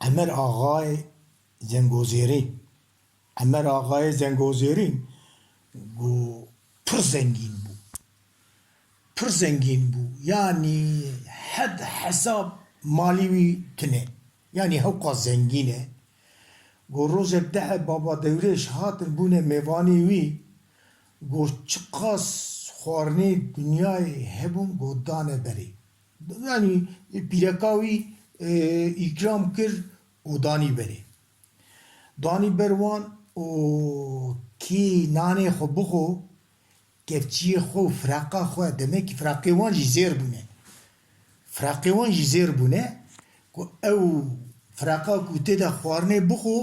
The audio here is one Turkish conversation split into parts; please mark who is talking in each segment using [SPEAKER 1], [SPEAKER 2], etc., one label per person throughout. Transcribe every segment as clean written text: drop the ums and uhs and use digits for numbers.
[SPEAKER 1] Emer Ağay Zengozerîn. Emer Ağay Zengozerîn gu pir zengîn bû. Pir zengîn bû. Yani hed hesab malî wî tune. Yani hewqa zengîn e. Gu rojek dehe baba dewrêj hatin bûne mêvanê wî gu çi qas xwarinê dunyayê hebûn gu dane berê. Yani pîreka wî îkram kir û danî berê. Danî ber wan û kî nanê xwe bixwe kevçiyê xwe û firaqa xwe demek firaqê wan jî zêr bûne. Firaqê wan jî zêr bûne ku ew firaqa ku tê de xwarinê bixwe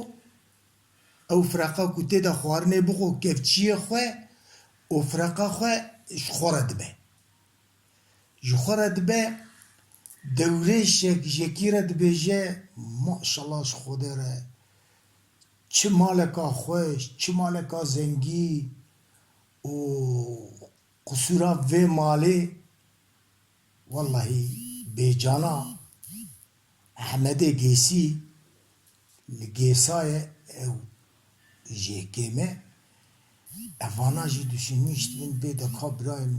[SPEAKER 1] ew firaqa ku tê de xwarinê bixwe kevçiyê xwe û firaqa xwe ji xwe re dibe. Ji xwe re dibe dewrêşek yekî re dibêje maşallah ji Xwedê re çi maleka xweş, çi maleka zengî û qusûra vê malê wallahî bêcana Hemedê Gêsî li Gêsayê ew jêkê me evana jî düşünmüştin bêdeka birayên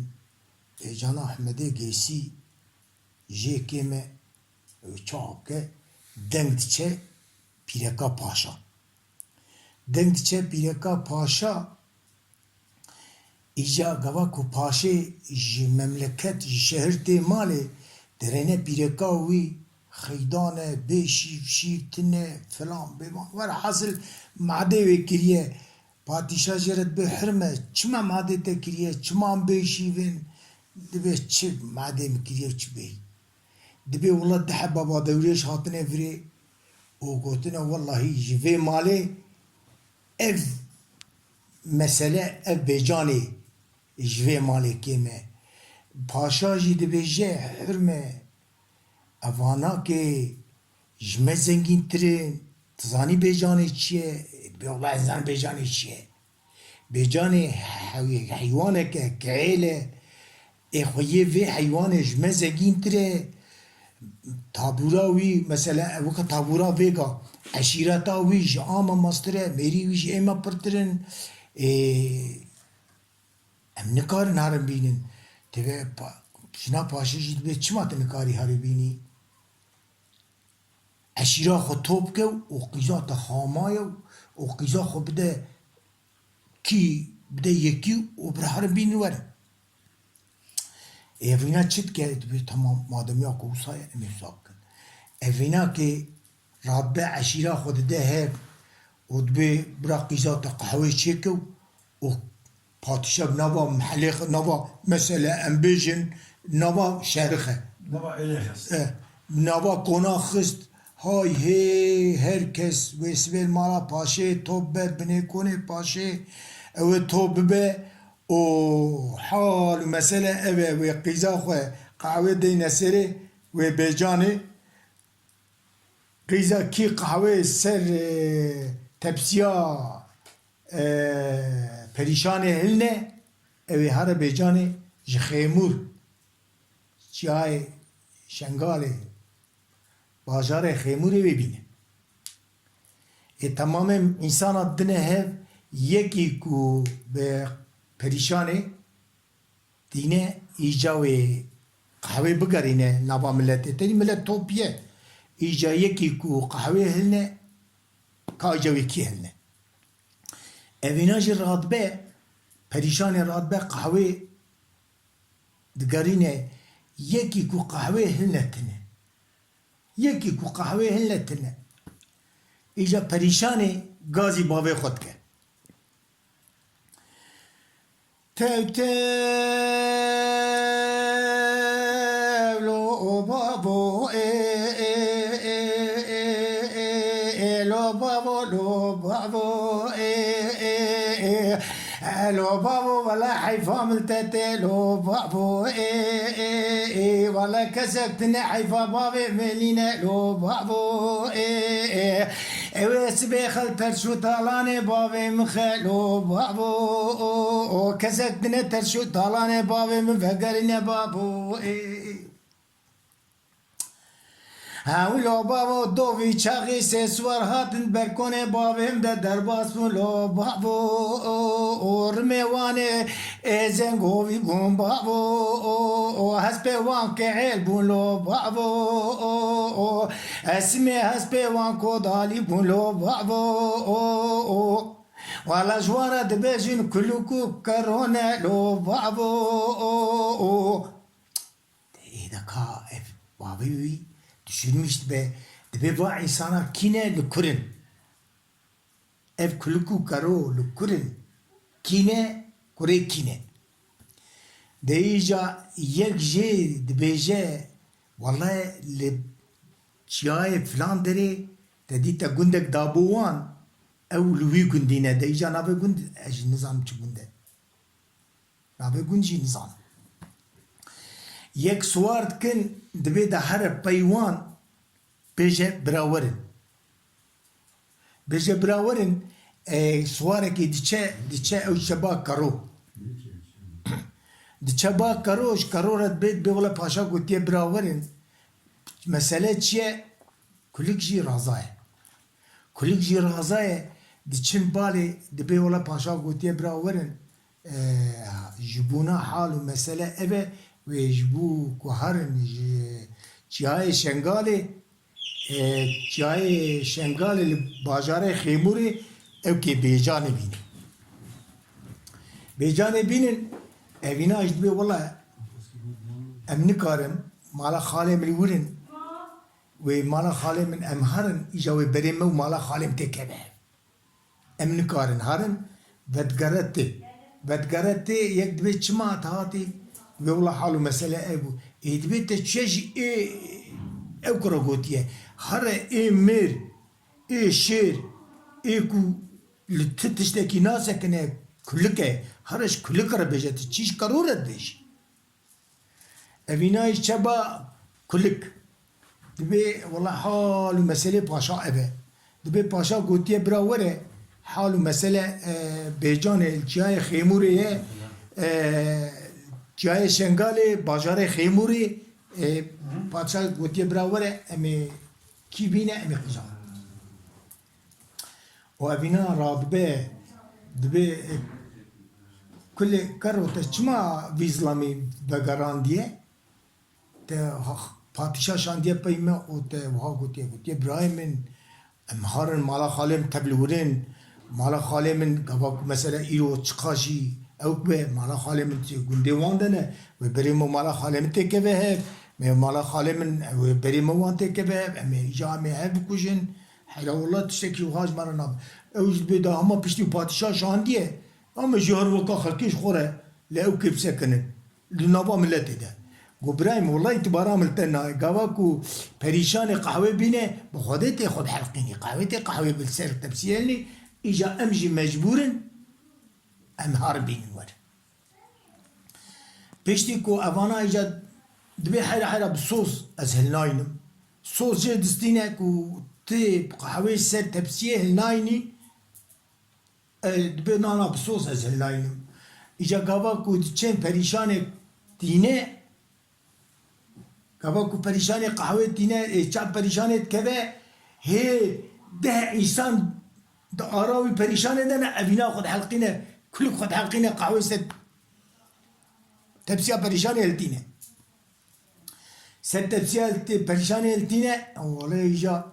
[SPEAKER 1] bêcana Hemedê Gêsî jêkê me ew çavke deng diçe Pîreka Paşa. Deng diçe Pîreka Paşa îca gava ku paşê ji memleket ji şehir tê malê derêne pîreka wî xeydan e bê şîv şîr tune filan bêvan werhasil madê wê kiriye patîşa jê re dibe hirme çima madê te kiriye çima em bê şîvin dibe çi madê min kiriye çi bê dibe wela dehe baba dewrêj hatine virê û gotine wellahî ji vê malê ev mesele ev bêcanê ji vê malekê me paşa jî dibêje hirme evanakê ji me zengîntirên tu zanî bêcanê çi ye bê wela ez zanim bêcanê çi ye bêcanê heywanek e kehêl e ê xwe yê vê heywanê ji me zengîntir e tabûra wî mesela weka tabûra vêga eşîreta wî ji ama mastir e mêrî wî ji êma pirtir in em nikarin herin bînin divê jina paşê jî divê çima tu nikarî herî bînî eşîra xwe top bike û qîza te xamaye û qîza xwe bide kî bide yekî û bir herin bînin were evîna çi dike divê temam mademiya ku wisa ye em ê wisa bikin evîna kê radibe eşîra xwe dide hev û divê bira qîza te qehwê çêkew û patişa nava mehellê nava mesela em bêjin nava şerîxe nava kona xist hay hey herkes wê sibên mala paşê top ber binê konê paşê ew ê top bibe û hal mesele ev e wê qîza xwe qehwê deyne serê wê bêcanê qîza kî qehwê ser tepsiya perîşanê hilne ew ê here bêcanê ji xêmûr çiyayê şengalê bajarê xêmûrê wê bîne temamên însana dine hev yekî ku bi perîşanê dîne îca wê qehwê bigerîne nava milletê tenî millet top ye îca yekî ku qehwê hilne ka îca wê kî hilne evîna jî radibe perîşanê radibe qehwê digerîne yekî ku qehwê hilne tune yekî ku qehwê hilne tune îca perîşanê gazî bavê xwe dike tev tev lo babo lo babo lo babo لو بابو ولا حيفا ملتتي لو بابو ولا كسبتني حيفا بابي ملينا لو بابو ويس بيخل ترشو طالاني بابي مخلو بابو كسبتني ترشو طالاني بابي مفقرني بابو هاولو بابو دوی چاقی سسوار هاتن برکونه بابیم ده درباس لو بابو ارمیوانه زنگوی بون بابو هسپه وان که عیل بون لو بابو اسمه هسپه وان کودالی بون لو بابو والا جوارا دبیجین کلوکو کرونه لو بابو ایده که بابی düşünmüştü be. Debe va insana kine lukurin. Ev kuluku karo lukurin. Kine kure kine. Deyinca yek je debece vallahi le çiğay falan deri dedi te gundek dabuan ev luvi gundine deyinca nabe gund nizam çi gunde. Nabe gunci nizam. Yek suart kin dibê de here peywan bêje birawerin. Bêje birawerin suwarekê diçe ew çeba karo. Diçeba karo ji karo re dibê wele paşa gotiye birawerin. Mesele çi ye? Kulik jî raza ye. Kulik jî raza ye diçin balê dibê wele paşa gotiye birawerin ji bûna hal û mesele ev e ve bu kuharın çiğay şengali bajare xemuri ev ki bejane binin. Bejane binin evine ajdibe valla emni karım mala xalem livurin ve mala xalemin emharın ija ve bereme mala xalem tekebe. Emni karın harın vedgarette yek dibe çima tahati ve valla halu mesele ebu. Edibet de çeşi ev kura gotiye. Hare mir, şir, ku titişteki nasekine kulike. Hareş kulikara bejeti. Çiş karur ediş. Evina çaba kulik. Dibe valla halu mesele paşa ebe. Dibe paşa gotiye bravere. Halu mesele bejane çiğay xemuriye çiğay şengali bajare xemuri paşa gotiye bravere emi ki bine emi kıza. O evina radbe dibe kulle karo te çma vizlami begaran diye te padişah şan diye peyme o te vaha gotiye Ibrahim'in emharın mala halem tebliğurin mala halemin gavak mesela iro çıkaşı evbe mala halemin gundevan dene ve berimo mala halemin tekeve hep me mala halemin ve berimo wan tekeve hep me cami hep kujin halallah tişeki haj marana evj be da ama pişti padişah şan diye ama jihar vaka halkiş khore le ev kipse kene linaba millet ede İbrahim vallahi itibaram iltena gavaku perişan kahve bine bu khodete khod halqini kahve bil ser tepsiyeni İca emji mecburin emhar binin var. Peşti ku avana ica dibe hayra bsos az helnaynim. Sos je distine ku te kahve ser tepsiye helnayni dibe nana bsos az helnaynim. İca gava ku diçen perişane dine gava ku perişane kahve dine çap perişane keve he de insan da arawi perişan edene evina khod halqine kullu khod halqine kahve set tepsiya perişan eltine set tepsiya perişan eltine vallahi ija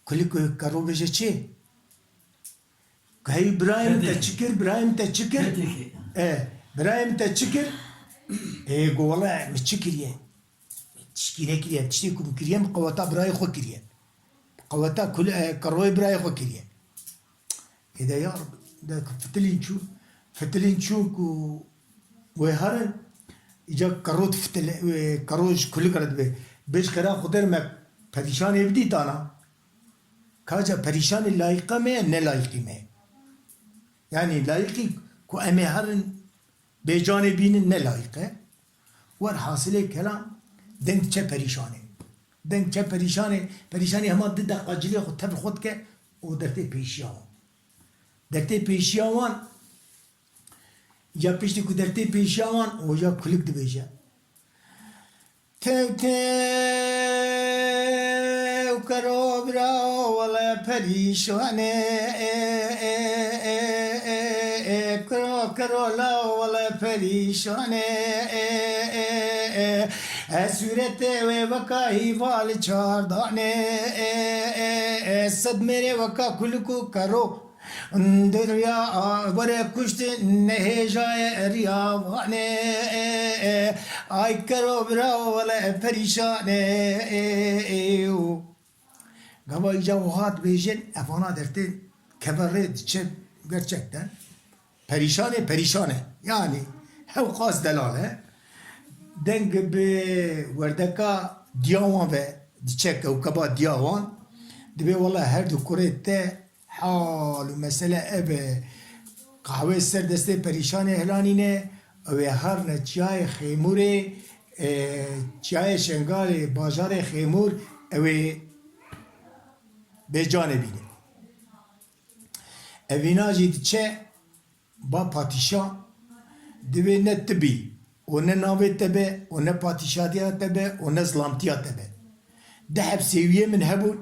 [SPEAKER 1] kullu karo beje çi kay İbrahim te çıkır İbrahim te çıkır gola mi çıkiriye çıkire kiriye tişti kum kiriye mi qawata İbrahim xo kiriye قوتا كل كروي براي خوكية إذا يا رب ده فتلين شو كو وهرن إجا كروت فتل كروش كل كرد به بيش كرا خدر ما پریشان يبدي تانا كاجا پریشان لايقة ما نه لايقي ما يعني لايقي كو أمي هرن بجانبين نه لايقة ور حاصله كلام دنت چه پریشانه دن چه پریشانی همه ده دقیقی خود تبر خود که او درته پیشیاوان یا پیشتی که درته پیشیاوان او یا کلیک دی بیجه کرو برا ولا پریشانه کرو لا ولا پریشانه صورت و وکاهی وال چاردانه صد میرے وکا کل کو کرو دریا بره کشت نه جای ریاوانه آی کرو برا ولا پریشانه گوایی جوهات بیشن افانا درته کبره چه gerçekten perişane yani hev qas delale deng bi werdeka diyawan ve diçek ew keba diyawan dibe wala her du kurette hal û mesele ebe kahve ser destê perîşanê helanîne ew ê her ne çiyayê xêmûrê çiyayê şengalê bajarê xêmûr ew ê bêcanê bîne evîna jî diçe ba patîşa divê ne tibî û ne navê te be û ne patîşatiya te be û ne zilamtiya te be di hep sêwiyê min hebûn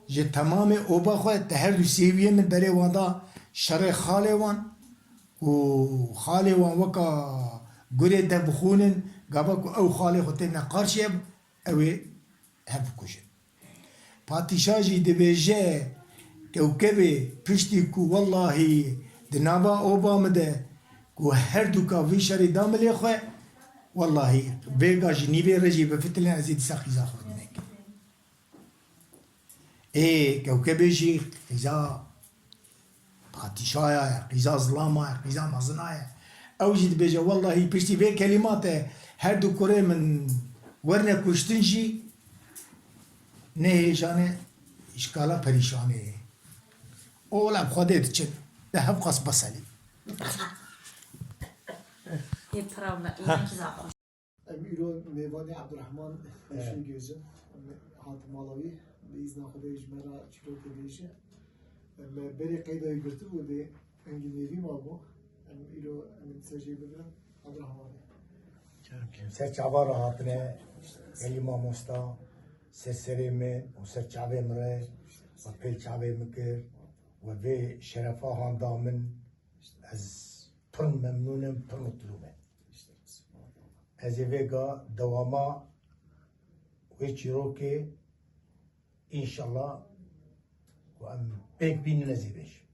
[SPEAKER 1] ji temamê oba xwe te her du sêwiyê min berê wan da şerê xalê wan û xalê wan weka gurê te bixûnin gava ku ew xalê xwe têne qarşî ew ê hev bikuşin patîşa jî dibêje kewkebê piştî ku wellahî di nava oba min de ku her du ka vî şerê da milê xwe wellahî vêga ji nîvê re jî bi fitilên ez ê dîsa xîza xwe dinekim kewkebê jî xîza patîşaya ye xîza zilama ye xîza mezina ye ew jî dibêje wellahî piştî vê kelîmatê her du kurê min werne kuştin jî nehêjane îşkala perîşanê ye o wela bi Xwedê diçin de hev qas beselî
[SPEAKER 2] Em îro mêvanê Ebdurehman Şûn Gêjin hat Malawi bi îzna Xwedê ji me re çîrokê bêje em berê qeydayê girtibû dê engînêrî mabû em îro em ê dîsa jê bigirin Ebdurehmanê
[SPEAKER 1] serçava hatine gelî mamosta serserê min û serçavê min re ve pêl çavê min kir ve vê şerefa handa min ez pir memnûnim pir mutlû me ez ê vêga dewama wê çîrokê înşallah ku em pêk bînin ez ê bêjim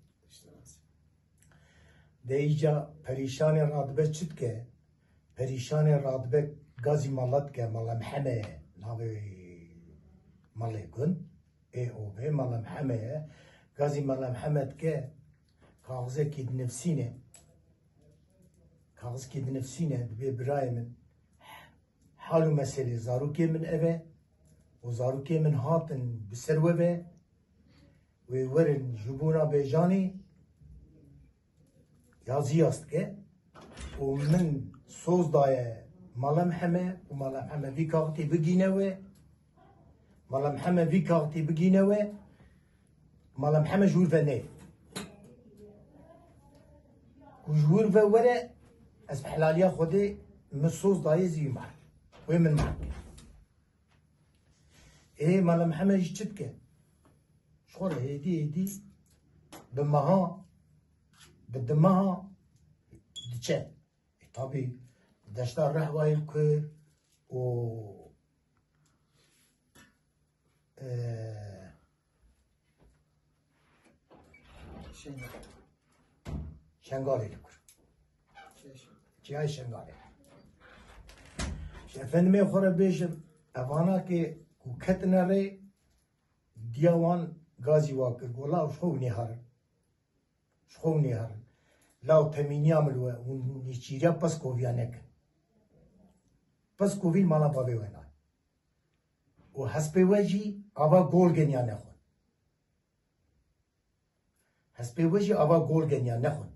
[SPEAKER 1] de îca perîşanê radibe çi dike perîşanê radibe gazî mala dike mala Miheme ye navê malê gund ê mala Miheme ye gazî mala Miheme dike kaxizekî dinivîsîne kaxizekî dinivîsîne dibê birayê min hal û meselê zarokê min ev e û zarokê min hatin bi ser we ve wê werin ji bûna bêjanê yaziyas dike û min soz daye mala Miheme û mala Miheme vî kaxitê bigîne we mala Miheme vî kaxitê bigîne we mala Miheme ji wir ve neyê ku ji wir ve were ez bi helaliya Xwedê min soz daye zî mar wê min mar mala Miheme jî çi dike ji xwe re hêdî hêdî bi meha bi dimeha diçe tabî deşta rehwayê kir û şengalê dikir çiyayê şengalê ji efendimê xwe re bêjim evanakê ku ketine rê diya wan gazî wa kir got law ji xwe hûn ê herin ji xwe hûn ê herin law temîniya min we hûn nêçîriya piskoviya nekin piskovî mala bavê we nayê û hespê we jî ava gol geniya nexwin hespê we jî ava gol geniya nexwin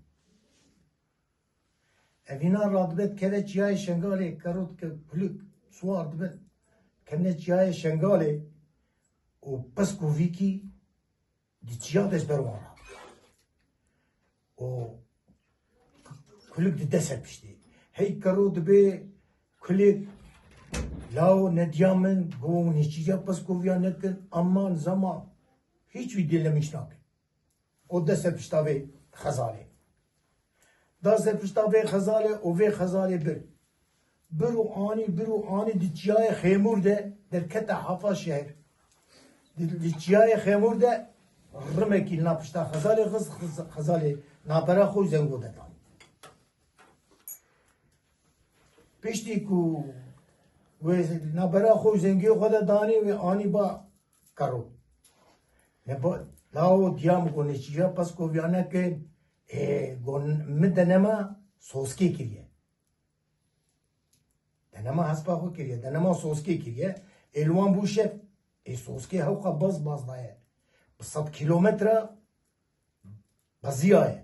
[SPEAKER 1] evîna radibe dikeve çiyayê şengalê kero dike kuluk swar dibin kemne çiyayê şengalê û piskovîkî di çiya dest ber wan ra û kuluk dide ser piştî hey kero dibe kulê
[SPEAKER 3] لاو ندیامن گو نشیجا پس کویا نکن امان زمان هیچ وی دلمیش نکن او دست پشتاوی خزاله دست پشتاوی خزاله او وی خزاله برو آنی دیچیای خیمور ده در کتا حفا شهر دیچیای خیمور ده رمکی نپشتا خزاله نابرا خوی زنگو دادم پشتی کو و نابرا خوی زنگی خود دانی و آنی با کرو نبا لاو دیام کو نشیا پس کو بیانه که گون مدنما سوسکی کریه دنما حسبا خو کریه دنما سوسکی کریه الوان بوشه سوسکی هوقا باز دایه 100 کیلومتر بزیاه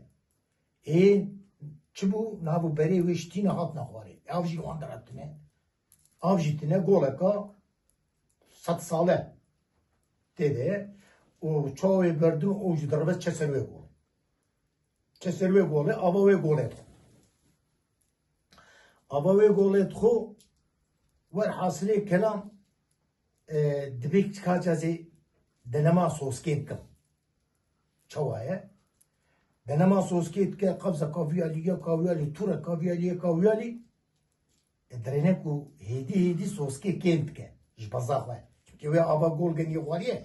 [SPEAKER 3] چه بو نابو بری وشتین هات نخواره اوجی وان دراتنه اوجی تنه گوله کا 100 ساله دیده o çoğu gördüm o yüzden çeserve gol. Çeserve gole avave gol et. Avave gol et xo var hasile kelam dibik çıkacağızı denema soskit kıl. Çoğaya denema soskit ke kabza kaviyali tura kaviyali درنه کو هدی soskit kent ke. Jbazakla. Çünkü ve ava gol geniye var ya.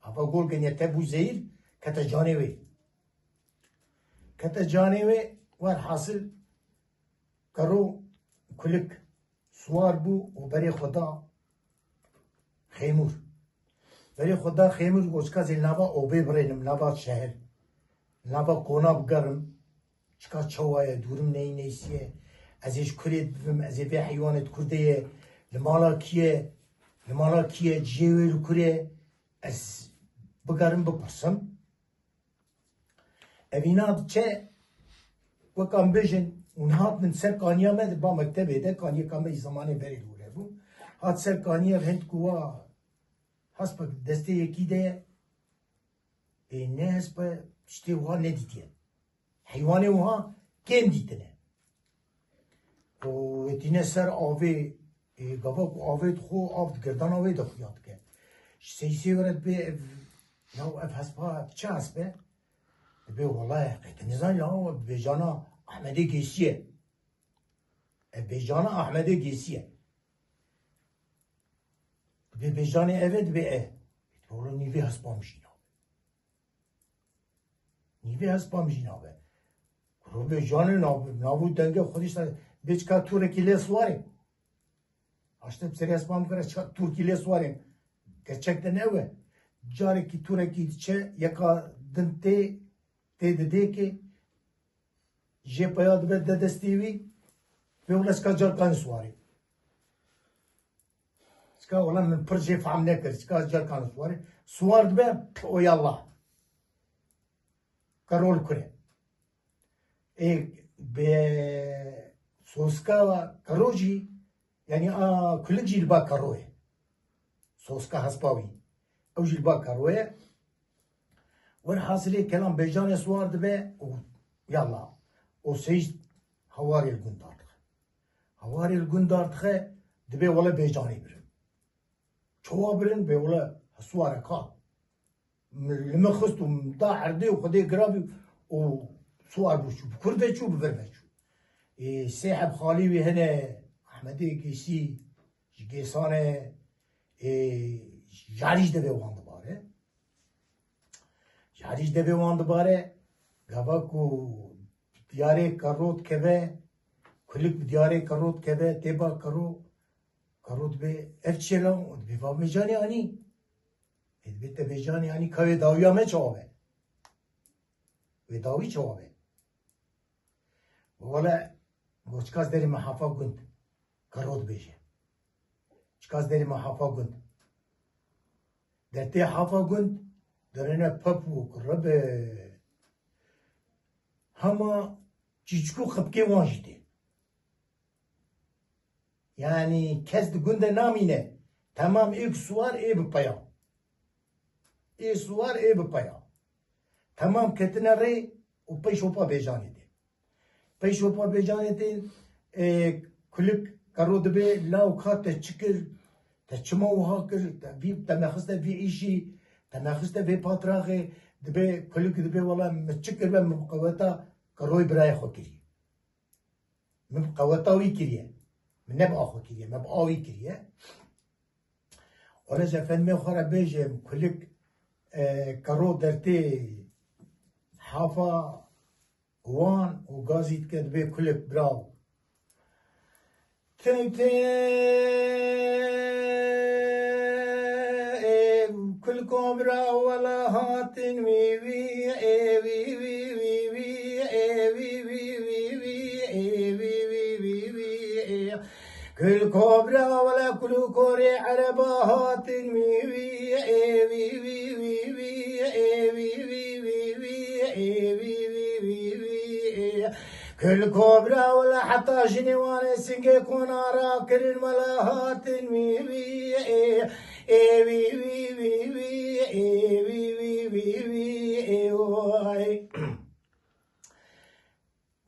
[SPEAKER 3] Ava gol geniye tebu zehir kata canevi. Kata canevi var hasıl karo kulik suar bu o beri khuda خیمور بری خدا خیمور گوشکا زی نبا اوبه برینم نبا شهر نبا کناب گرم چکا چوایه دورم نیسیه ازش کرید بیم ازی به حیوانت کرده لمالا کیه جیویل کره از بگرم بپرسم اوینات چه وکم بیشن اونهات من سر کانیا مد با مکتبه ده کانیا کامه زمانه بری دوره بو هات سر کانیا هند کوا هسپا دسته یکی ده نه هسپا işte oha ne diye hayvanı oha kendine o etine ser ave gavak ave xo av gerdan ave da xiyat ke seysi verat be ya ev haspa ças be be vallahi qetinizan ya be jana Ahmed'e geçiye be jana Ahmed'e geçiye be jana evet be oğlum niye haspamış نیوی هست با میشین آبه رو به جان نابود دنگه خودش بیچ که تور کلی سواریم اشتب سری هست با هم کنه تور کلی سواریم gerçekten ne ve cari ki tura ki çe yaka dinte de ki je payad be de destivi ve ulas ka jar kan suari ska olan men proje fam ne kar ska jar kan suari suar be o yallah karol kure. Be soska karoji yani kulak jilba karoye. Soska haspavi. O jilba karoye. Ve hasile kelam bejane suardı be yalla. O seyç havaril gundardı. Havaril gundardı de be wala bejane birim. Çoğa birin be wala suara ka. لما خستو مطاع عردي وخدي قرابي وصوار بوشو بكردة شو ببرمجو ساحب خاليوي هنا أحمدي كيسي جيسانة جاريش دبي وان دباره جاريش دبي وان دباره غاباكو دياري كاروت كبه كلك دياري كاروت كبه تبا كاروت بي افشلون بفا مجاني اني البته بجان یعنی که داویامه چاوه و داوی چاوه ولی چکاز داری محافا گند کرود بیشه چکاز داری محافا گند در تی حافا گند درنه پپ و کرب همه چیچکو خبکه وانجده یعنی کس ده گند نامینه تمام ایک سوار ای بپیام suar bepaya. Tamam ketine re o peş opa bejaneti. Peş opa bejaneti kulük كارو دبي لاو كات تشكر تشما وهاكر في تمخست في إشي تمخست في باتراغي دبي كلك دبي والله متشكر من قوتا كروي براي خوكري من قوتا ويكريه من نبقى خوكريه مبقى ويكريه ولا جفن مي خرا بيجم كلك كارو درتي حافا وان وغازيت كدبي كلك براو تيتي كل كوبرا ولا هاتن وي وي وي وي وي وي وي وي وي وي كل كوبرا ولا كل كوري عربا هاتن وي وي وي وي وي وي وي وي وي كل كوبرا ولا حتى جنوان سنجي كونا راكرن ولا هاتن وي وي وي وي وي وي وي وي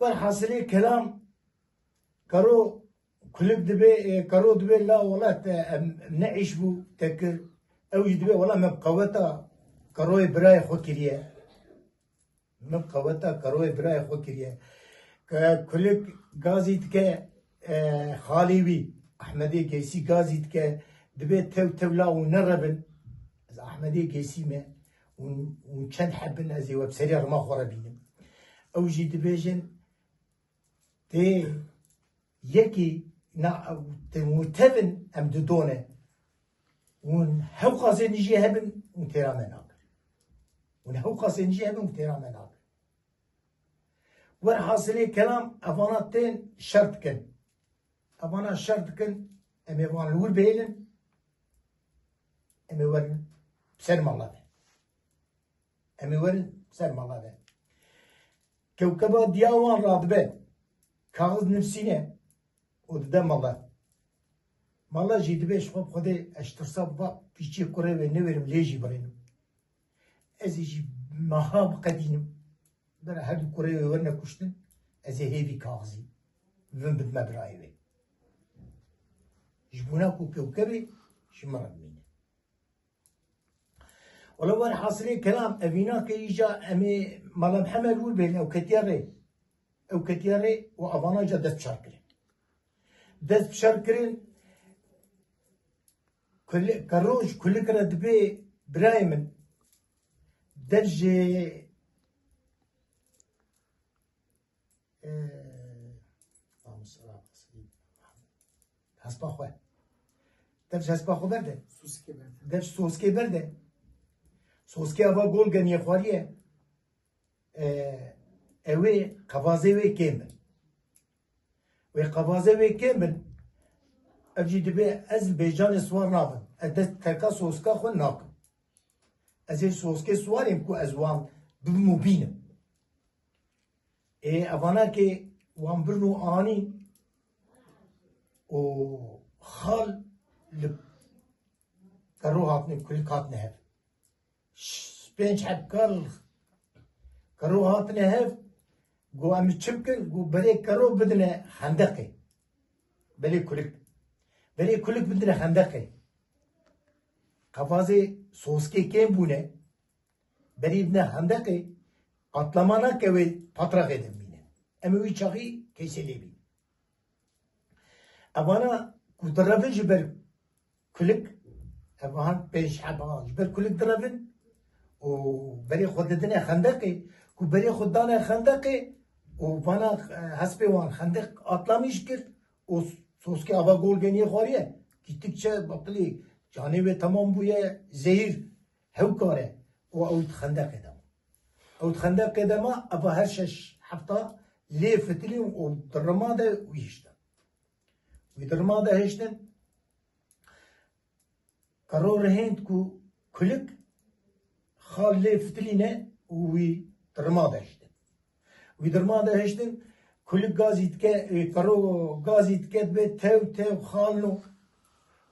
[SPEAKER 3] والحاصل كلام كرو كلك دبي كرو دبي لا والله نعيش بو تكر او دبي والله مبقوتا كروي براي خو كريه مبقوتا كروي براي خو كريه كلك غازيت ك خاليوي احمدي قيسي غازيت ك دبي تولا ونربن احمدي قيسي ما ونشن حبن ازي وبسري ما خربين او جي دبيجن تي يكي نا متفن ام دونه ون هو قاسن يجي هبن وتيرا مناقر ون هو قاسن يجي هبن وتيرا مناقر والحاصلي كلام افاناتين شرط كن افانا شرط كن ام يفان الور بيلن ام يورن بسر مالله ام يورن بسر مالله كوكبا دياوان رادبه كاغذ نفسينه ودم الله مالا جيد بيش خوب خدي اشترسا با بيشي كوري و نويرم ليجي برينم ازي جي مهاب قدينم برا هدو كوري و ورنا كشتن ازي هيفي كاغزي وين بدما برايوي جبوناكو كوكبي شمرد مينه ولو انا حاصلي كلام افيناك يجا امي مالا محمد ول بين او كتياري وافانا جا دست شاركري دست بشاركرين كروج كل كرة دبي برايمن درجة هسبا خواه درجة هسبا خو برده
[SPEAKER 2] سوسكي برده
[SPEAKER 3] درجة سوسكي برده سوسكي اوا گول گنيه خواريه اوه قوازه وی کمبن وی قوازه وی کمبن افجي دبي از بيجان سوار نابن ادست تركا سوسكا خو ناكم ازي سوسكي سواريم كو ازوان بمبينم افانا كي وان برنو اني و خال لب كرو هاتني كل كاتني هف سبينش حب كرو هاتني هف قو ام تشمكن قو بري كرو بدنا خندقي بري كلك بدنا خندقي قفازي سوسكي كين بونه بري بدنا خندقي قطلمانا كوي پاتراغي دمينه اموي چاقي كيسلي بي اوانا كدرفن جبر كلك اوان بيش حبان جبر كلك درفن و بري خوددنا خندقي كو بري خدانا خندقي و وانا حسبي وان خندق atlamış kir o soski ava gol geniye khariye gittikçe bakli cani ve tamam bu ya zehir hevkare o avut khandak edem avut khandak edema ava her şeş hafta le fetili o dramada uyuştu ve dramada heşten karor hend ku kulik khal le fetiline ve dramada heşten ويدرماده هشتن كل غازيت كا كرو غازيت كات بيت تاو خالنو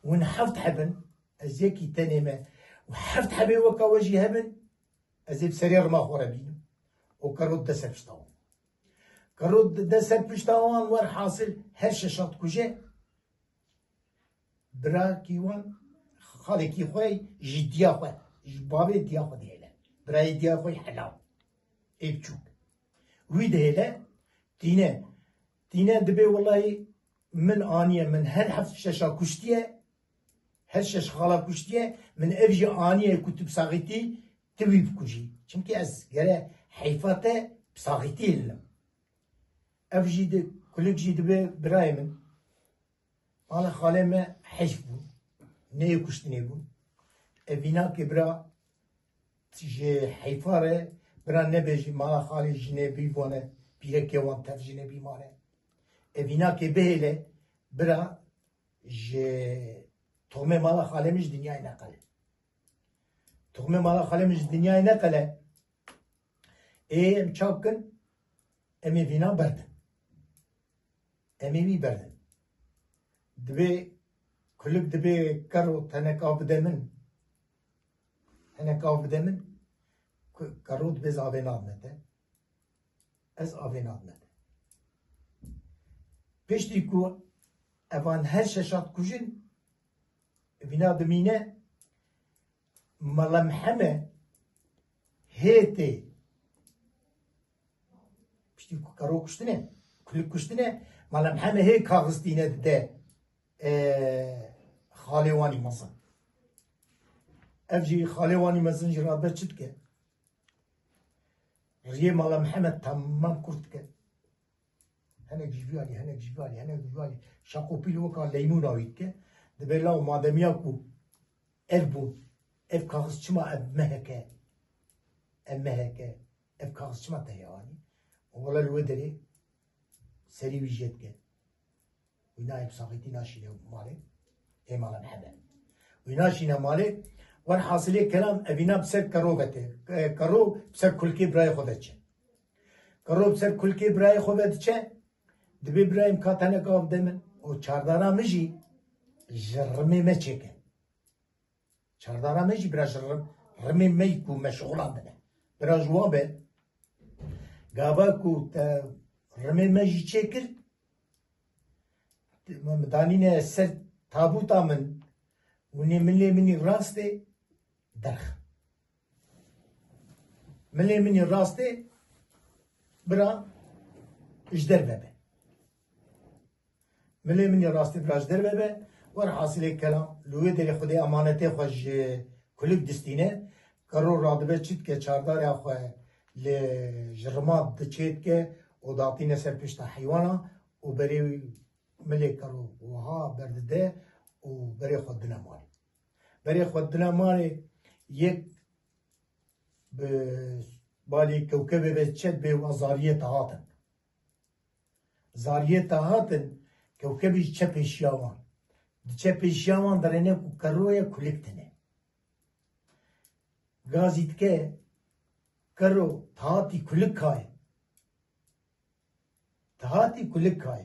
[SPEAKER 3] ونحفت حبن ازيكي تانيما وحفت حبي وكا وجي هبن ازيب سرير ما خورا بينو وكرو دسر بشتاوان كرو دسر بشتاوان ور حاصل هر شاشات كوجه برا کیوان خالکی خوی جدیا خوی بابی دیا خو دیله برای دیا خوی حلاو ایبچوک وی دیله دینه دبی والله من آنیه من هر هفت ششا کشتیه her şeş xala kuştiye min evji aniye kutub sağiti tevib kuji. Çünkü ez gere hayfate sağiti illim. Evji de kulük ji de biraymin. Mala xaleme heyf bu. Neye kuştine bu? Evina ki bira je hayfare bira ne beji mala xali jine bivane pireke wan tev jine bimane. Evina ki behle bira je تهمه مالا خالمش دنیای نقله تهمه مالا خالمش دنیای نقله ام çapkın emi vina berdin emi berdin dibe kulüp dibe karo tenek avdemin karo dibe zaven admete ez aven admete peşti ku evan her şeşat kujin vina demine malamhame hete pişti karo kuştine kulüp kuştine malamhame he kağıstine de halevani masın evci halevani masın jirabe çıtke riye malamhame tamam kurtke henek jivali şakopili vaka leymun avitke دبلا و مادمیا کو ev bu ev kağızçıma ev meheke ev kağızçıma da yani oğlan lüvederi seri vijetke uyna ev sakiti naşine mali emalan haber uyna şine mali var hasile kelam evina bser karo gete karo bser kulki bray khodeche karo bser kulki bray khodeche dibe ibrahim katane kav demin o çardana miji جرمي ما تشيكن شردارا ماشي برا رمي ما يكون مشغول عندنا برا جوابه قاباكو تا رمي ما يجي تشيكل مدانينا سر تابوتا من وني مني راستي درخ مني راستي برا اجدر بابه مني راستي برا اجدر بابه ور حاصل کلام لوی دل خودی امانت خوش کلیک دستینه کرو رادبه چیت که چاردار خو ل جرمات دچیت که او داتینه سر پشت حیوانا او بری ملک کرو وها برده او بری خود دنماری یک به بالی کوکب به چت به وزاریه تهاتن کوکبی چپش یاوان چه پیشیامان درنه کروی کلیکتنه گازید که کرو تهاتی کلیک کای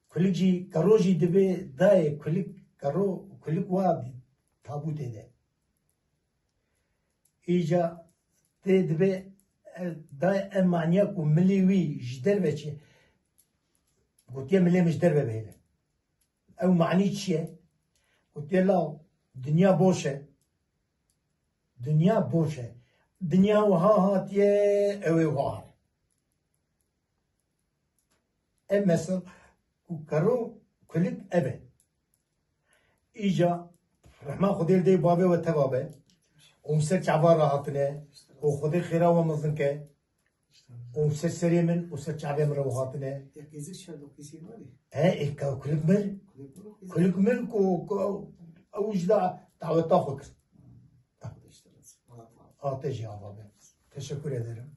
[SPEAKER 3] کلیک جی کرو جی دبه دای کلیک وادی تابوته ده ایجا ده دبه دای امانیا کو ملیوی جدر بچه گوتیه ملی مجدر ببهله او معنی چیه؟ قلت له دنیا بوشه دنیا وها هاتیه اوی غار ام مثل کرو کلیک ابه ایجا رحمه خودی دی بابه و تبابه اون چعبار راحتنه و خودی خیره و مزن که اون سری من و چعبه من راحتنه كلك ملك وأوجد دعوة فكر تجي على تشكر ederim